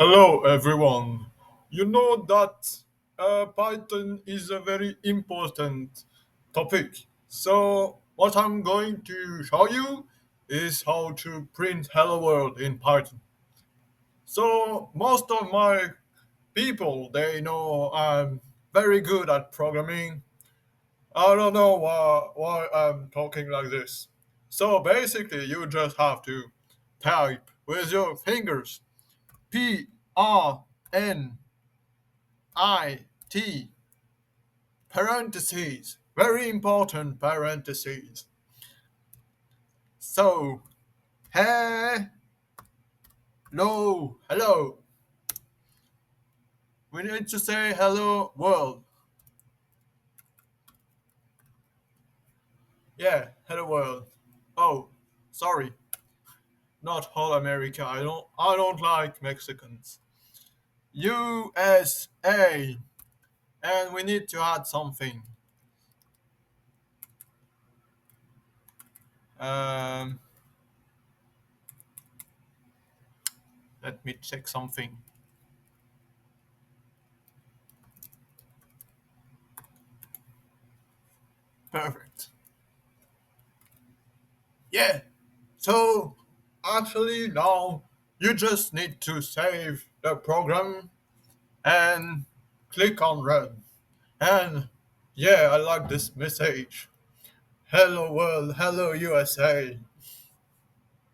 Hello, everyone. You know that Python is a very important topic. So, what I'm going to show you is how to print Hello World in Python. So, most of my people they know I'm very good at programming. I don't know why I'm talking like this. So, basically, you just have to type with your fingers PRNT parentheses, very important parentheses. So, hello. We need to say hello world. Yeah, hello world. Oh, sorry, not whole America. I don't like Mexicans. USA, and we need to add something. Um, Let me check something. Perfect. Yeah. So actually now you just need to save the program and click on run. And yeah, I like this message. Hello world, hello USA.